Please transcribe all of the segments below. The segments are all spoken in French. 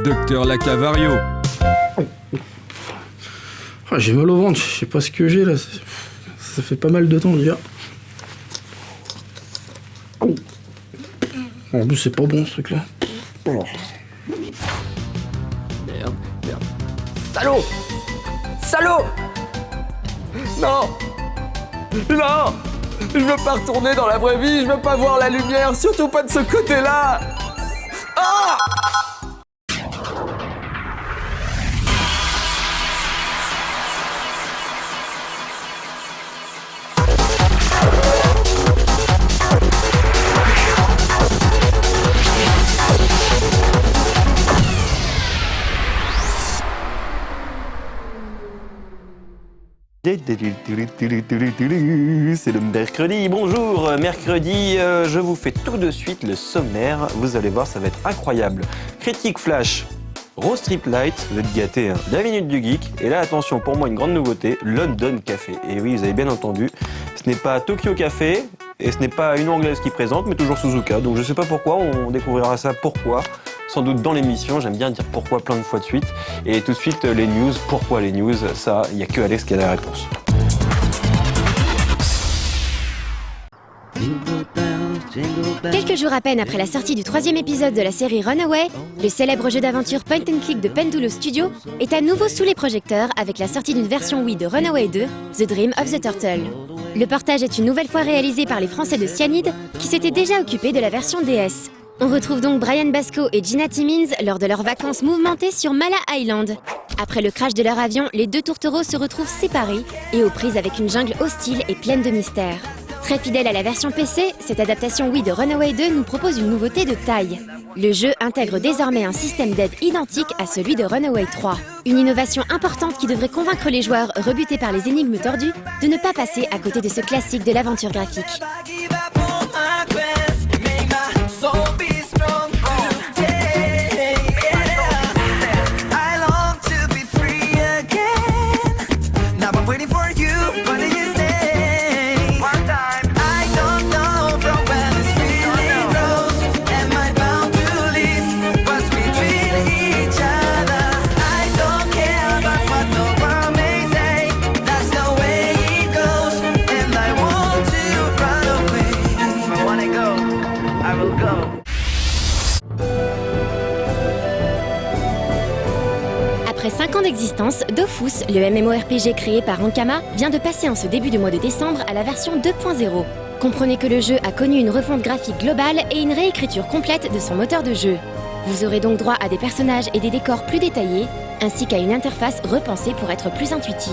Docteur Lacavario. Ah, j'ai mal au ventre, je sais pas ce que j'ai là. Ça fait pas mal de temps déjà. En plus, c'est pas bon ce truc là. Merde. Salaud! Salaud! Non! Non! Je veux pas retourner dans la vraie vie, je veux pas voir la lumière, surtout pas de ce côté-là! Ah! C'est le mercredi, bonjour, mercredi, je vous fais tout de suite le sommaire, vous allez voir, ça va être incroyable. Critique flash, Rose Strip Light, vous êtes gâtés, hein. La minute du geek, et là attention, pour moi une grande nouveauté, London Café. Et oui, vous avez bien entendu, ce n'est pas Tokyo Café, et ce n'est pas une anglaise qui présente, mais toujours Suzuka, donc je sais pas pourquoi, on découvrira ça pourquoi. Sans doute dans l'émission, j'aime bien dire pourquoi plein de fois de suite. Et tout de suite, les news. Pourquoi les news? Ça, il n'y a que Alex qui a la réponse. Quelques jours à peine après la sortie du 3e épisode de la série Runaway, le célèbre jeu d'aventure point and click de Pendulo Studio est à nouveau sous les projecteurs avec la sortie d'une version Wii de Runaway 2, The Dream of the Turtle. Le portage est une nouvelle fois réalisé par les Français de Cyanide, qui s'étaient déjà occupés de la version DS. On retrouve donc Brian Basco et Gina Timmins lors de leurs vacances mouvementées sur Mala Island. Après le crash de leur avion, les deux tourtereaux se retrouvent séparés et aux prises avec une jungle hostile et pleine de mystères. Très fidèle à la version PC, cette adaptation Wii de Runaway 2 nous propose une nouveauté de taille. Le jeu intègre désormais un système d'aide identique à celui de Runaway 3. Une innovation importante qui devrait convaincre les joueurs rebutés par les énigmes tordues de ne pas passer à côté de ce classique de l'aventure graphique. Après 5 ans d'existence, Dofus, le MMORPG créé par Ankama, vient de passer en ce début de mois de décembre à la version 2.0. Comprenez que le jeu a connu une refonte graphique globale et une réécriture complète de son moteur de jeu. Vous aurez donc droit à des personnages et des décors plus détaillés, ainsi qu'à une interface repensée pour être plus intuitive.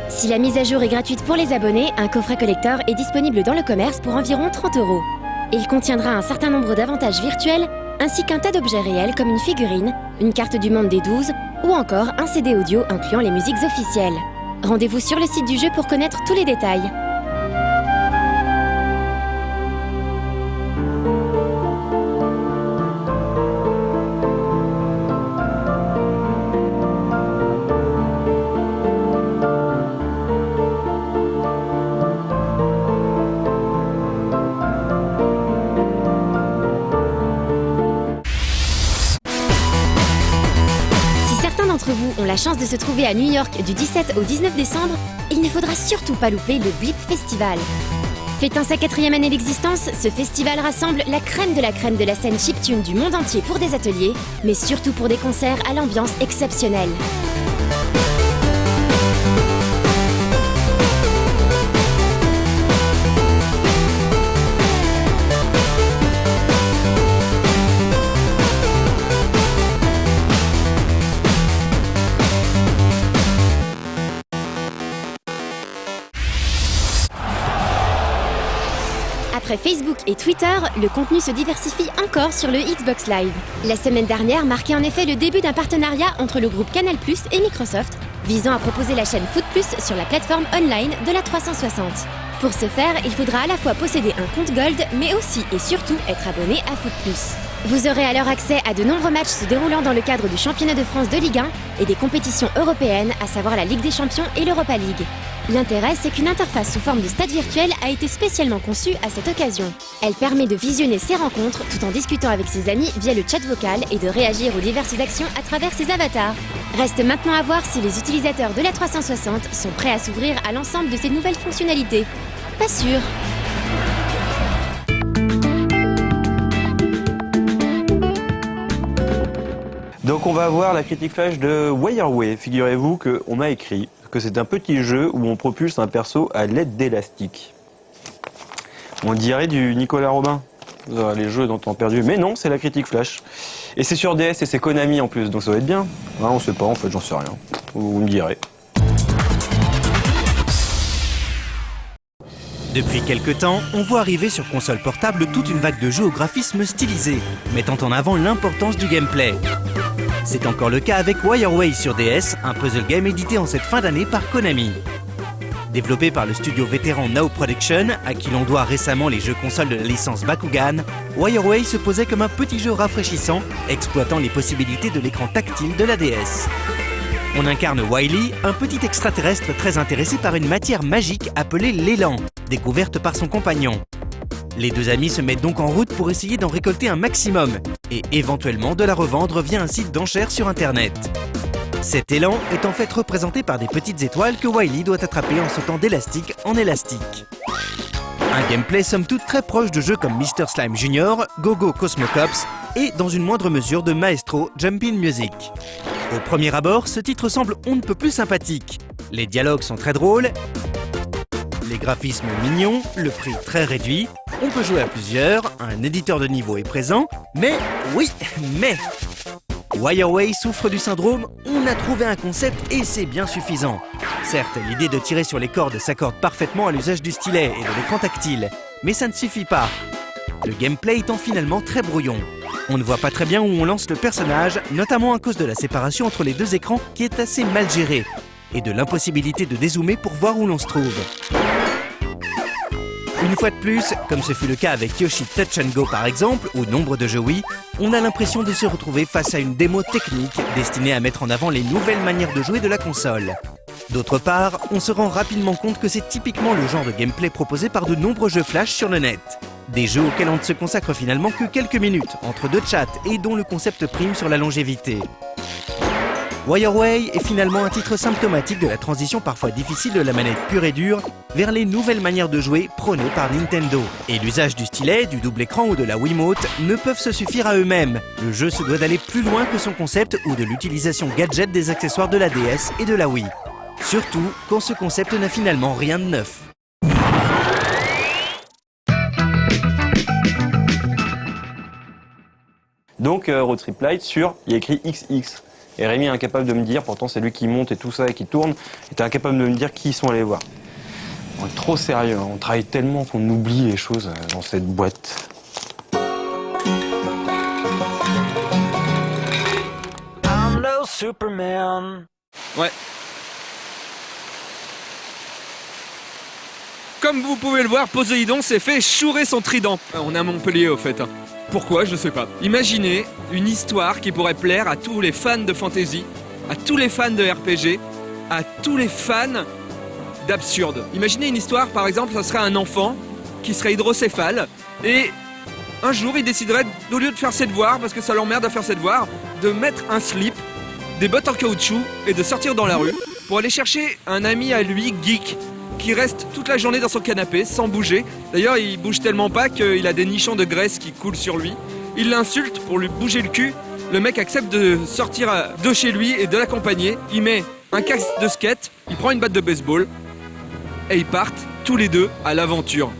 Si la mise à jour est gratuite pour les abonnés, un coffret collector est disponible dans le commerce pour environ 30 €. Il contiendra un certain nombre d'avantages virtuels, ainsi qu'un tas d'objets réels comme une figurine, une carte du monde des 12, ou encore un CD audio incluant les musiques officielles. Rendez-vous sur le site du jeu pour connaître tous les détails. D'entre vous ont la chance de se trouver à New York du 17 au 19 décembre, il ne faudra surtout pas louper le Blip Festival. Fêtant sa 4e année d'existence, ce festival rassemble la crème de la scène chiptune du monde entier pour des ateliers, mais surtout pour des concerts à l'ambiance exceptionnelle. Après Facebook et Twitter, le contenu se diversifie encore sur le Xbox Live. La semaine dernière marquait en effet le début d'un partenariat entre le groupe Canal+ et Microsoft, visant à proposer la chaîne Foot+ sur la plateforme online de la 360. Pour ce faire, il faudra à la fois posséder un compte Gold, mais aussi et surtout être abonné à Foot+. Vous aurez alors accès à de nombreux matchs se déroulant dans le cadre du championnat de France de Ligue 1 et des compétitions européennes, à savoir la Ligue des Champions et l'Europa League. L'intérêt, c'est qu'une interface sous forme de stade virtuel a été spécialement conçue à cette occasion. Elle permet de visionner ses rencontres tout en discutant avec ses amis via le chat vocal et de réagir aux diverses actions à travers ses avatars. Reste maintenant à voir si les utilisateurs de la 360 sont prêts à s'ouvrir à l'ensemble de ces nouvelles fonctionnalités. Pas sûr. Donc on va voir la critique flash de WireWay. Figurez-vous qu'on a écrit que c'est un petit jeu où on propulse un perso à l'aide d'élastiques. On dirait du Nicolas Robin, les jeux dont on a perdu. Mais non, c'est la critique flash. Et c'est sur DS et c'est Konami en plus, donc ça va être bien. Ah, on sait pas, en fait, j'en sais rien. Vous me direz. Depuis quelques temps, on voit arriver sur console portable toute une vague de jeux au graphisme stylisé, mettant en avant l'importance du gameplay. C'est encore le cas avec WireWay sur DS, un puzzle game édité en cette fin d'année par Konami. Développé par le studio vétéran Now Production, à qui l'on doit récemment les jeux consoles de la licence Bakugan, WireWay se posait comme un petit jeu rafraîchissant, exploitant les possibilités de l'écran tactile de la DS. On incarne Wily, un petit extraterrestre très intéressé par une matière magique appelée l'élan, découverte par son compagnon. Les deux amis se mettent donc en route pour essayer d'en récolter un maximum et éventuellement de la revendre via un site d'enchères sur internet. Cet élan est en fait représenté par des petites étoiles que Wily doit attraper en sautant d'élastique en élastique. Un gameplay somme toute très proche de jeux comme Mr. Slime Jr, Go-Go Cosmo Cops et dans une moindre mesure de Maestro Jumpin' Music. Au premier abord, ce titre semble on ne peut plus sympathique. Les dialogues sont très drôles, les graphismes mignons, le prix très réduit, on peut jouer à plusieurs, un éditeur de niveau est présent, mais WireWay souffre du syndrome « on a trouvé un concept et c'est bien suffisant ». Certes, l'idée de tirer sur les cordes s'accorde parfaitement à l'usage du stylet et de l'écran tactile, mais ça ne suffit pas. Le gameplay étant finalement très brouillon. On ne voit pas très bien où on lance le personnage, notamment à cause de la séparation entre les deux écrans qui est assez mal gérée, et de l'impossibilité de dézoomer pour voir où l'on se trouve. Une fois de plus, comme ce fut le cas avec Yoshi Touch & Go par exemple, ou nombre de jeux Wii, on a l'impression de se retrouver face à une démo technique destinée à mettre en avant les nouvelles manières de jouer de la console. D'autre part, on se rend rapidement compte que c'est typiquement le genre de gameplay proposé par de nombreux jeux flash sur le net. Des jeux auxquels on ne se consacre finalement que quelques minutes, entre deux chats, et dont le concept prime sur la longévité. WireWay est finalement un titre symptomatique de la transition parfois difficile de la manette pure et dure vers les nouvelles manières de jouer prônées par Nintendo. Et l'usage du stylet, du double écran ou de la Wiimote ne peuvent se suffire à eux-mêmes. Le jeu se doit d'aller plus loin que son concept ou de l'utilisation gadget des accessoires de la DS et de la Wii. Surtout quand ce concept n'a finalement rien de neuf. Donc Road Trip Lite sur, il y a écrit XX. Et Rémi est incapable de me dire, pourtant c'est lui qui monte et tout ça et qui tourne, il était incapable de me dire qui ils sont allés voir. On est trop sérieux, hein. On travaille tellement qu'on oublie les choses dans cette boîte. I'm no Superman. Ouais. Comme vous pouvez le voir, Poséidon s'est fait chourer son trident. On est à Montpellier au fait. Pourquoi? Je sais pas. Imaginez une histoire qui pourrait plaire à tous les fans de fantasy, à tous les fans de RPG, à tous les fans d'absurde. Imaginez une histoire, par exemple, ça serait un enfant qui serait hydrocéphale et un jour il déciderait, au lieu de faire ses devoirs, parce que ça l'emmerde à faire ses devoirs, de mettre un slip, des bottes en caoutchouc et de sortir dans la rue pour aller chercher un ami à lui, geek, qui reste toute la journée dans son canapé sans bouger. D'ailleurs, il bouge tellement pas qu'il a des nichons de graisse qui coulent sur lui. Il l'insulte pour lui bouger le cul. Le mec accepte de sortir de chez lui et de l'accompagner. Il met un casque de skate, il prend une batte de baseball et ils partent tous les deux à l'aventure.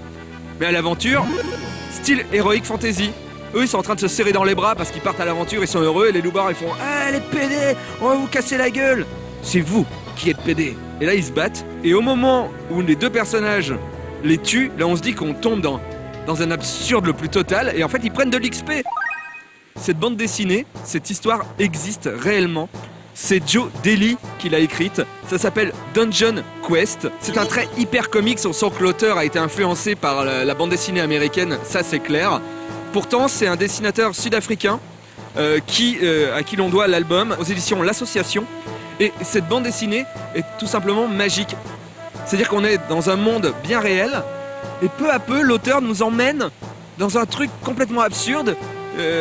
Mais à l'aventure, style Heroic Fantasy. Eux, ils sont en train de se serrer dans les bras parce qu'ils partent à l'aventure, ils sont heureux et les loupards, ils font « Ah, les PD, on va vous casser la gueule !» C'est vous qui êtes PD. Et là, ils se battent. Et au moment où les deux personnages les tuent, là, on se dit qu'on tombe dans un absurde le plus total. Et en fait, ils prennent de l'XP. Cette bande dessinée, cette histoire existe réellement. C'est Joe Daly qui l'a écrite. Ça s'appelle Dungeon Quest. C'est un trait hyper comique. On sent que l'auteur a été influencé par la bande dessinée américaine. Ça, c'est clair. Pourtant, c'est un dessinateur sud-africain à qui l'on doit l'album aux éditions L'Association. Et cette bande dessinée est tout simplement magique. C'est-à-dire qu'on est dans un monde bien réel, et peu à peu, l'auteur nous emmène dans un truc complètement absurde,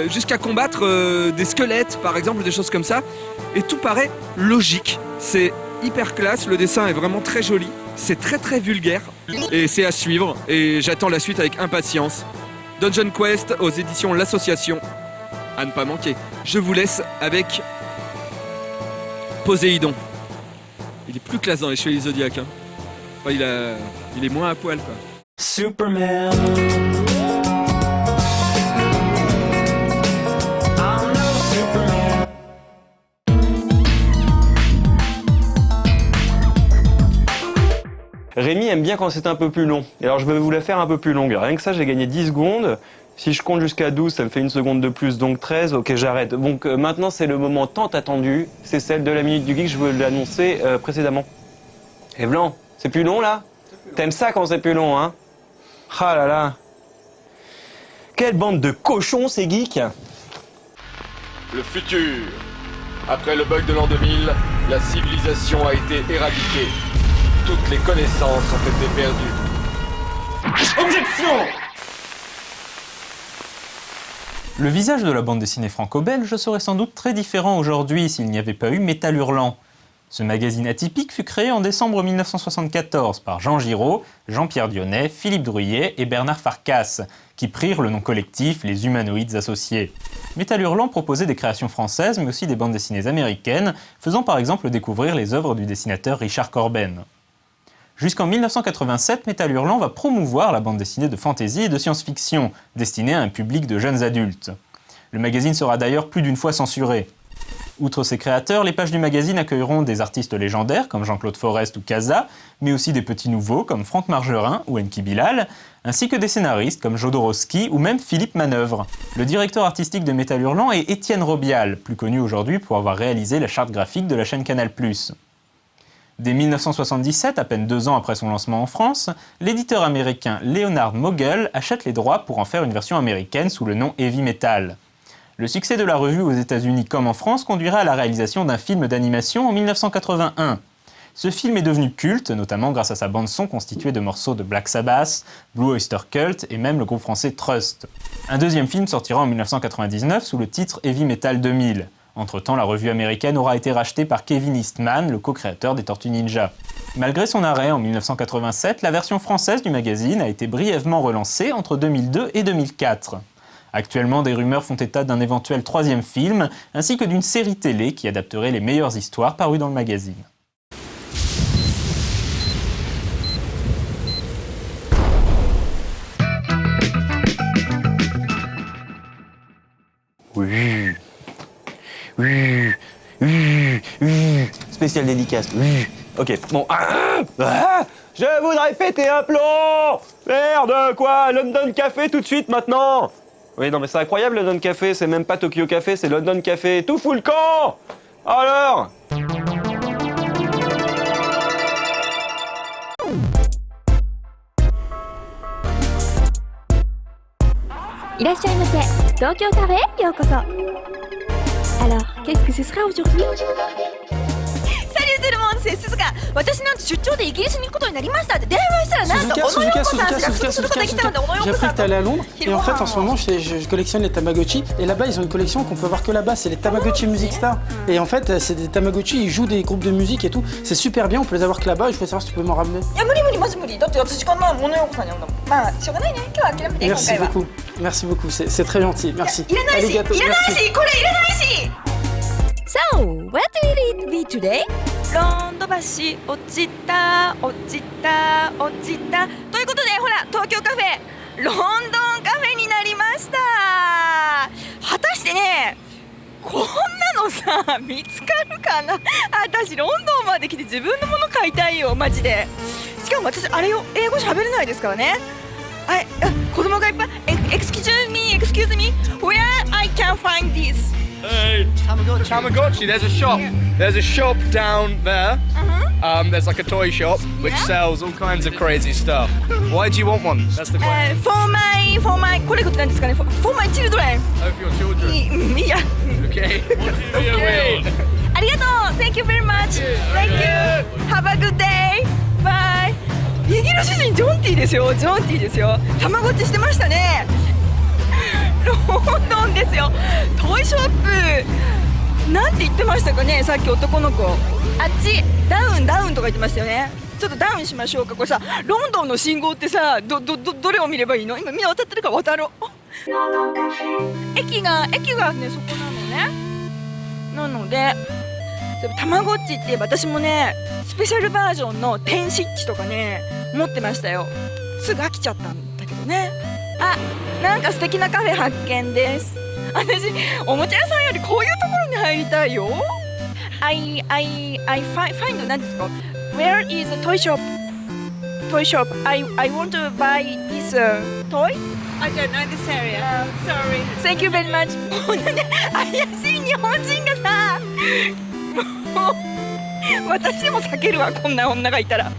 jusqu'à combattre des squelettes, par exemple, des choses comme ça. Et tout paraît logique. C'est hyper classe, le dessin est vraiment très joli, c'est très très vulgaire, et c'est à suivre, et j'attends la suite avec impatience. Dungeon Quest aux éditions L'Association, à ne pas manquer. Je vous laisse avec Poséidon. Il est plus classe dans les Chevaliers Zodiac. Hein. Enfin, il est moins à poil, quoi. Superman. I'm no Superman. Rémi aime bien quand c'est un peu plus long. Et alors je vais vous la faire un peu plus longue. Rien que ça, j'ai gagné 10 secondes. Si je compte jusqu'à 12, ça me fait 1 seconde de plus, donc 13. Ok, j'arrête. Donc maintenant, c'est le moment tant attendu. C'est celle de la Minute du Geek, je veux l'annoncer précédemment. Evlan, c'est plus long là ? T'aimes ça quand c'est plus long, hein ? Ah là là. Quelle bande de cochons, ces geeks ! Le futur. Après le bug de l'an 2000, la civilisation a été éradiquée. Toutes les connaissances ont été perdues. Objection ! Le visage de la bande dessinée franco-belge serait sans doute très différent aujourd'hui s'il n'y avait pas eu Métal Hurlant. Ce magazine atypique fut créé en décembre 1974 par Jean Giraud, Jean-Pierre Dionnet, Philippe Druillet et Bernard Farkas, qui prirent le nom collectif Les Humanoïdes Associés. Métal Hurlant proposait des créations françaises mais aussi des bandes dessinées américaines, faisant par exemple découvrir les œuvres du dessinateur Richard Corben. Jusqu'en 1987, Métal Hurlant va promouvoir la bande dessinée de fantasy et de science-fiction, destinée à un public de jeunes adultes. Le magazine sera d'ailleurs plus d'une fois censuré. Outre ses créateurs, les pages du magazine accueilleront des artistes légendaires comme Jean-Claude Forest ou Casa, mais aussi des petits nouveaux comme Franck Margerin ou Enki Bilal, ainsi que des scénaristes comme Jodorowsky ou même Philippe Manœuvre. Le directeur artistique de Métal Hurlant est Étienne Robial, plus connu aujourd'hui pour avoir réalisé la charte graphique de la chaîne Canal+. Dès 1977, à peine 2 ans après son lancement en France, l'éditeur américain Leonard Mogul achète les droits pour en faire une version américaine sous le nom Heavy Metal. Le succès de la revue aux États-Unis comme en France conduira à la réalisation d'un film d'animation en 1981. Ce film est devenu culte, notamment grâce à sa bande-son constituée de morceaux de Black Sabbath, Blue Oyster Cult et même le groupe français Trust. Un deuxième film sortira en 1999 sous le titre Heavy Metal 2000. Entre-temps, la revue américaine aura été rachetée par Kevin Eastman, le co-créateur des Tortues Ninja. Malgré son arrêt en 1987, la version française du magazine a été brièvement relancée entre 2002 et 2004. Actuellement, des rumeurs font état d'un éventuel 3e film, ainsi que d'une série télé qui adapterait les meilleures histoires parues dans le magazine. Spécial dédicace. Ok, bon. Je voudrais péter un plomb. Merde, quoi? London Café tout de suite maintenant. Oui, non mais c'est incroyable London Café, c'est même pas Tokyo Café, c'est London Café. Tout fout le camp. Alors? いらっしゃいませ。東京カフェへようこそ。Alors, qu'est-ce que ce sera aujourd'hui? Salut tout le monde, c'est Suzuka. 私なんて出張でイギリスに行くことになりましたって電話したらなんと小野洋子さんが約束することできたので小野洋子さん。 J'ai appris que t'allais à Londres et en fait en ce moment je collectionne les Tamagotchi et là-bas ils ont une collection qu'on peut voir que là-bas, c'est les Tamagotchi Music Star et en fait c'est des Tamagotchi, ils jouent des groupes de musique et tout, c'est super bien, on peut les avoir que là-bas et je voulais savoir si tu peux m'en ramener. いや無理無理マジ無理だって私こんな小野洋子さんに会うんだもん。まあしょうがないね。今日は諦めて今 Merci 回は。 beaucoup, merci beaucoup, c'est très gentil, merci. いらないし、いら Arigato, ない merci. し、これいらないし。 So, what will it be today? ロンド橋落ちた落ちた落ちたということでほら東京カフェロンドンカフェになりました。果たしてねこんなのさ見つかるかな。私ロンドンまで来て自分のもの買いたいよマジで。しかも私あれよ英語喋れないですからね。子供がいっぱいexcuse me where I can find this. Hey, Tamagotchi, there's a shop. There's a shop down there. There's like a toy shop which sells all kinds of crazy stuff. Why do you want one? That's the question. For my これなんですかね for my children. Oh, for your children. いや Okay. Okay. ありがとう Thank you very much. Thank you. Have a good day. Bye. の主人ジョンティですよ、ジョンティですよ。たまごっちしてましたね。ロンドンですよ。トイショップなんて言ってましたかね、さっき男の子。あっちダウンダウンとか言ってましたよね。ちょっとダウンしましょうか。これさ、ロンドンの信号ってさ、どれを見ればいいの？今みんな渡ってるから渡ろう。駅がねそこなのね。なのでたまごっちって言えば私もねスペシャルバージョンの天使ッチとかね持ってましたよ。すぐ飽きちゃったんだけどね。あ、なんか素敵なカフェ発見です。私おもちゃ屋さんよりこういうところに入りたいよ。I find 何ですか？ Where is the toy shop? Toy shop. I want to buy this toy. I don't know this area. Sorry. Thank you very much. もうね怪しい日本人がさ、もう私でも避けるわ、こんな女がいたら。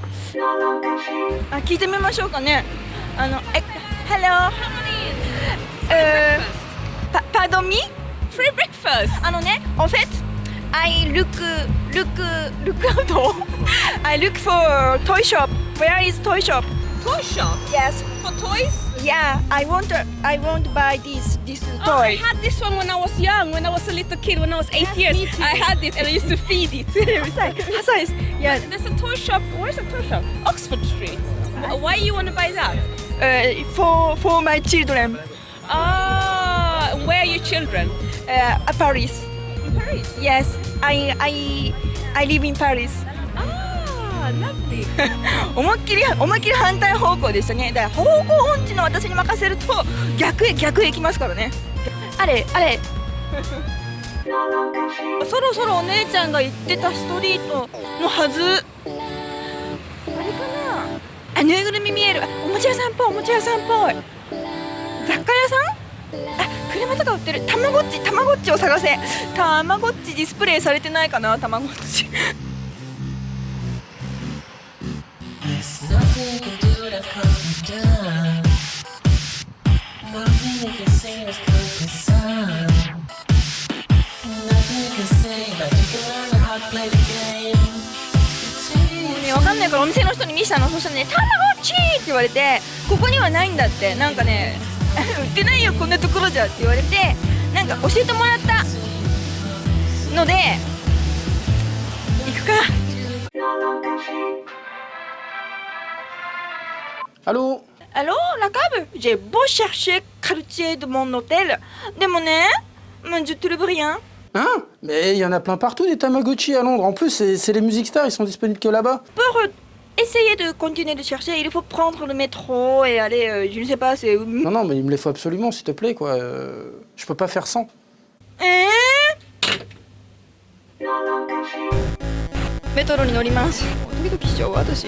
あ、聞いてみましょうかね。Hello. Pardon me? Free breakfast. オフェット。I look out. I look for toy shop. Where is toy shop? Toy shop? Yes. For toys? Yeah. I want to buy this toy. Oh, I had this one when I was young. When I was a little kid, when I was 8 years, I had it and I used to feed it. Yeah. There's a toy shop. Where's the toy shop? Oxford Street. Why you want to buy that? For my children. Ah, where are your children? Paris. In Paris? Yes. I live in Paris. Ah, lovely. 思いっきり反対方向でしたね。だから方向音痴の私に任せると逆へ行きますからね。あれそろそろお姉ちゃんが行ってたストリートのはず。あれかなあ、ぬいぐるみ見える。おもちゃ屋さんっぽい。雑貨屋さん？あ、車とか売ってる。たまごっちを探せ。たまごっちディスプレイされてないかな、たまごっち。わかんないからお店の人に見せたの。そしたらね、たまごっちって言われて、ここにはないんだって。なんかね売ってないよこんなところじゃって言われて、なんか教えてもらったので行くか。Allô? Allô, la cave? J'ai beau chercher quartier de mon hôtel. De mon nez, je trouve rien. Hein? Mais il y en a plein partout des Tamagotchi à Londres. En plus, c'est les Music Stars, ils sont disponibles que là-bas. Pour essayer de continuer de chercher, il faut prendre le métro et aller, je ne sais pas, c'est où. Non, mais il me les faut absolument, s'il te plaît, quoi. Je peux pas faire sans. メトロに乗ります。ドキドキしちゃうわ私。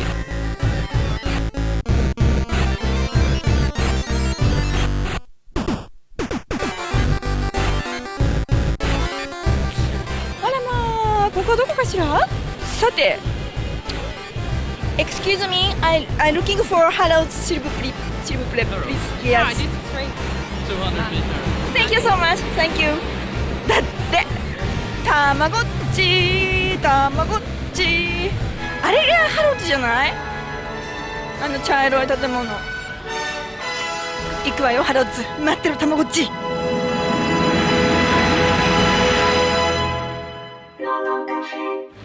ここどこかしら？さて、Excuse me, I'm looking for Harrods, s'il vous plaît, please. Yes. Thank you so much. Thank you. だってたまごっち。あれがハロッズじゃない？あの茶色い建物。行くわよハロッズ。待ってるたまごっち。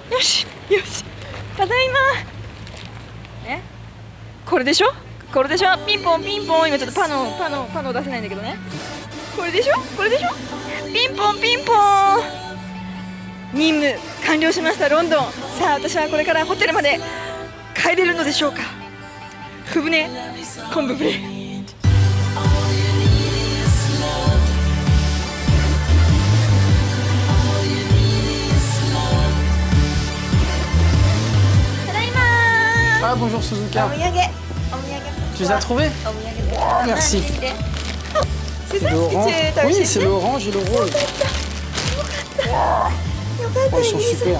よし、ただいま。これでしょ？ピンポン。今ちょっとパノ出せないんだけどね。これでしょ？ピンポン。任務完了しました、ロンドン。さあ、私はこれからホテルまで帰れるのでしょうか。ふぶね、昆布ぶれ。Ah, bonjour Suzuka. Tu les as trouvés? Oh, merci. C'est ça l'orange. que tu as Oui, acheté? c'est l'orange et le rose. Oh, ils sont super.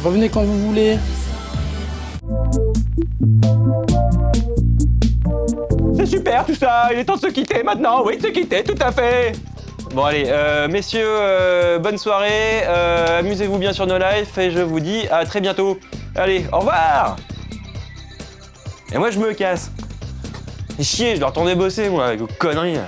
Revenez quand vous voulez. C'est super tout ça, il est temps de se quitter maintenant, oui, de se quitter, tout à fait. Bon allez, messieurs, bonne soirée, amusez-vous bien sur No Life et je vous dis à très bientôt. Allez, au revoir. Et moi je me casse. Et chier, je dois retourner bosser moi avec vos conneries.